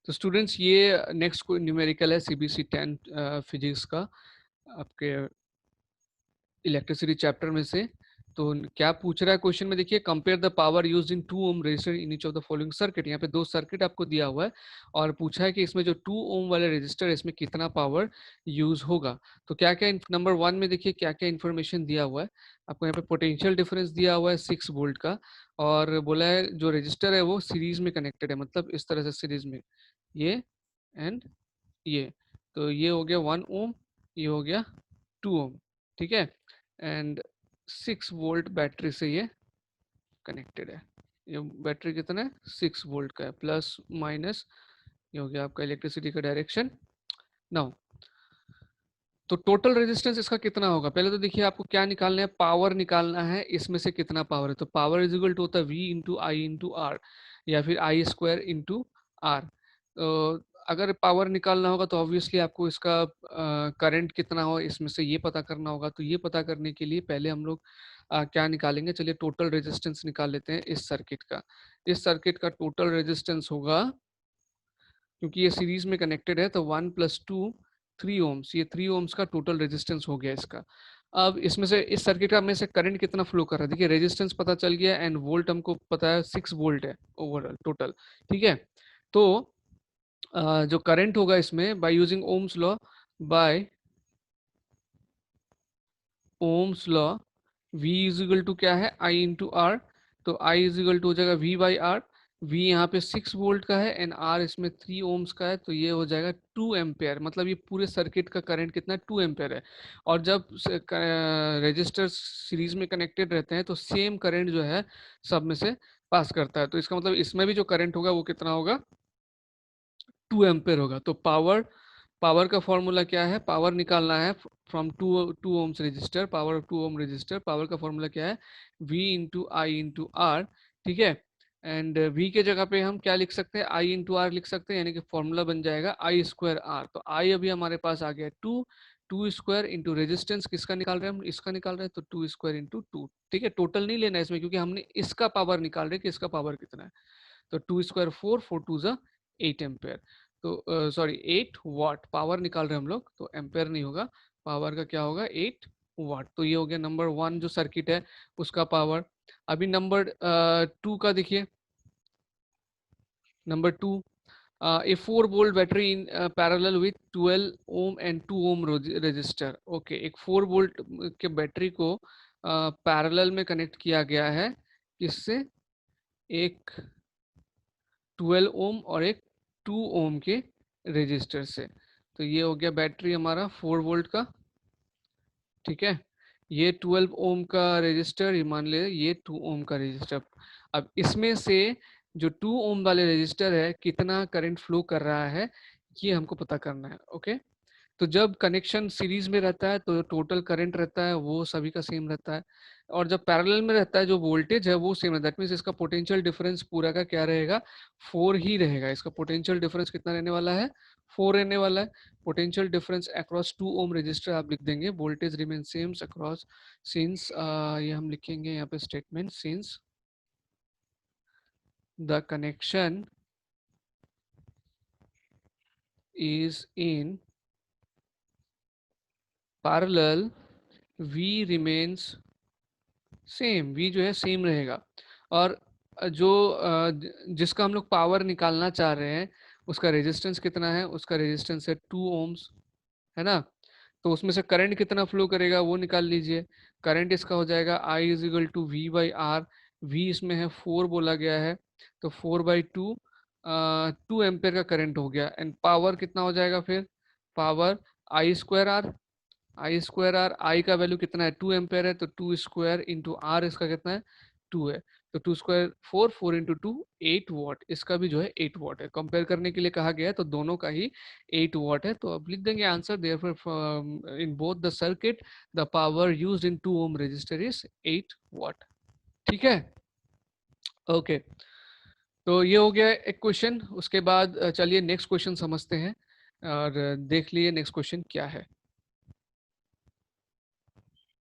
तो स्टूडेंट्स ये नेक्स्ट कोई न्यूमेरिकल है सीबीसी 10 फिजिक्स का आपके इलेक्ट्रिसिटी चैप्टर में से। तो क्या पूछ रहा है क्वेश्चन में, देखिए compare the power used in 2 ohm resistor in each of the following circuit. यहाँ पे दो सर्किट आपको दिया हुआ है और पूछा है कि इसमें जो 2 ओम वाले रेजिस्टर है इसमें कितना पावर यूज होगा। तो क्या क्या नंबर 1 में देखिए क्या क्या इन्फॉर्मेशन दिया हुआ है आपको। यहाँ पे पोटेंशियल डिफरेंस दिया हुआ है 6 वोल्ट का, और बोला है जो रजिस्टर है वो सीरीज में कनेक्टेड है, मतलब इस तरह से सीरीज में ये एंड ये। तो ये हो गया 1 ओम, ये हो गया 2 ओम, ठीक है। एंड 6 वोल्ट बैटरी से ये कनेक्टेड है। ये बैटरी कितना है, 6 वोल्ट का है, प्लस माइनस ये हो गया आपका इलेक्ट्रिसिटी का डायरेक्शन। नाउ तो टोटल रेजिस्टेंस इसका कितना होगा, पहले तो देखिए आपको क्या निकालना है, पावर निकालना है, इसमें से कितना पावर है। तो पावर इज इक्वल टू होता है V into I into R, या फिर आई स्क्वायर इंटू आर। अगर पावर निकालना होगा तो ऑब्वियसली आपको इसका करंट कितना हो इसमें से ये पता करना होगा। तो ये पता करने के लिए पहले हम लोग क्या निकालेंगे, चलिए टोटल रेजिस्टेंस निकाल लेते हैं इस सर्किट का। इस सर्किट का टोटल रेजिस्टेंस होगा, क्योंकि ये सीरीज में कनेक्टेड है, तो 1 + 2 3 ओम्स, ये 3 ओम्स का टोटल रेजिस्टेंस हो गया इसका। अब इसमें से इस सर्किट का में से करंट कितना फ्लो कर रहा है, देखिए रेजिस्टेंस पता चल गया एंड वोल्ट हमको पता है 6 वोल्ट है ओवरऑल टोटल, ठीक है। तो जो करंट होगा इसमें by using ohm's law, by ohm's law V is equal to क्या है, I इंटू आर। तो I इज इक्वल टू हो जाएगा V बाई आर। V यहाँ पे 6 वोल्ट का है एंड R इसमें 3 ओम्स का है, तो ये हो जाएगा 2 एम्पेयर। मतलब ये पूरे सर्किट का करंट कितना है, 2 एम्पेयर है। और जब रेजिस्टर सीरीज में कनेक्टेड रहते हैं तो सेम करंट जो है सब में से पास करता है। तो इसका मतलब इसमें भी जो करंट होगा वो कितना होगा, 2 एम्पेयर होगा। तो पावर पावर का फॉर्मूला क्या है, पावर निकालना है from two ohms resistor, power of 2 ohm resistor, power का फॉर्मूला क्या है, V into I into R, ठीक है। एंड V के जगह पे हम क्या लिख सकते हैं, I इंटू आर लिख सकते हैं, यानी कि फॉर्मूला बन जाएगा I स्क्वायर आर। तो I अभी हमारे पास आ गया 2, 2 स्क्वायर इंटू रेजिस्टेंस किसका निकाल रहे हैं हम, इसका निकाल रहे हैं, तो 2 स्क्वायर इंटू 2, ठीक है। टोटल नहीं लेना है इसमें, क्योंकि हमने इसका पावर निकाल रहे हैं कि इसका पावर कितना है। तो 2 स्क्वायर 4, 4 2 जा 8 एम्पेयर। तो सॉरी 8 वाट पावर निकाल रहे हैं हम लोग, तो एम्पेयर नहीं होगा, पावर का क्या होगा 8 वाट। तो ये हो गया नंबर 1 जो सर्किट है उसका पावर। अभी नंबर 2 का देखिए, number 2 a 4 volt battery in parallel with 12 ohm and 2 ohm resistor। Okay, एक 4 वोल्ट के बैटरी को पैरेलल में कनेक्ट किया गया है, किससे, एक 12 ओम और एक 2 ओम के रेजिस्टर से। तो ये हो गया बैटरी हमारा 4 वोल्ट का, ठीक है। ये 12 ओम का रेजिस्टर, ये मान ले ये 2 ओम का रेजिस्टर। अब इसमें से जो 2 ओम वाले रेजिस्टर है कितना करंट फ्लो कर रहा है ये हमको पता करना है, ओके। तो जब कनेक्शन सीरीज में रहता है तो टोटल करंट रहता है वो सभी का सेम रहता है, और जब पैरेलल में रहता है जो वोल्टेज है वो सेम है। दैट मीन्स इसका पोटेंशियल डिफरेंस पूरा का क्या रहेगा, 4 ही रहेगा। इसका पोटेंशियल डिफरेंस कितना रहने वाला है, 4 रहने वाला है। Potential difference across 2 ohm register आप लिख देंगे, voltage remain same across, since ये हम लिखेंगे यहाँ पे statement, since the connection is in parallel V remains same, V जो है सेम रहेगा। और जो जिसका हम लोग पावर निकालना चाह रहे हैं उसका रेजिस्टेंस कितना है, उसका रेजिस्टेंस है 2 ओम्स, है ना। तो उसमें से करंट कितना फ्लो करेगा वो निकाल लीजिए। करंट इसका हो जाएगा I is equal to V by R. V इसमें है 4 बोला गया है, तो 4/2 2 एम्पेयर का करंट हो गया। एंड पावर कितना हो जाएगा फिर, power I square R. I square R, I का वैल्यू कितना है 2 एम्पेयर है, तो 2 स्क्वायर इंटू आर इसका कितना है 2 है। तो 2 स्क्वायर 4, 4 इंटू 2 8 वॉट, इसका भी जो है 8 वॉट है। कंपेयर करने के लिए कहा गया है तो दोनों का ही 8 वॉट है। तो अब लिख देंगे answer, therefore in both the circuit the power used in 2 ohm resistor is 8 watt, ठीक है। ओके, तो ये हो गया एक क्वेश्चन। उसके बाद चलिए नेक्स्ट क्वेश्चन समझते हैं और देख लिए नेक्स्ट क्वेश्चन क्या है।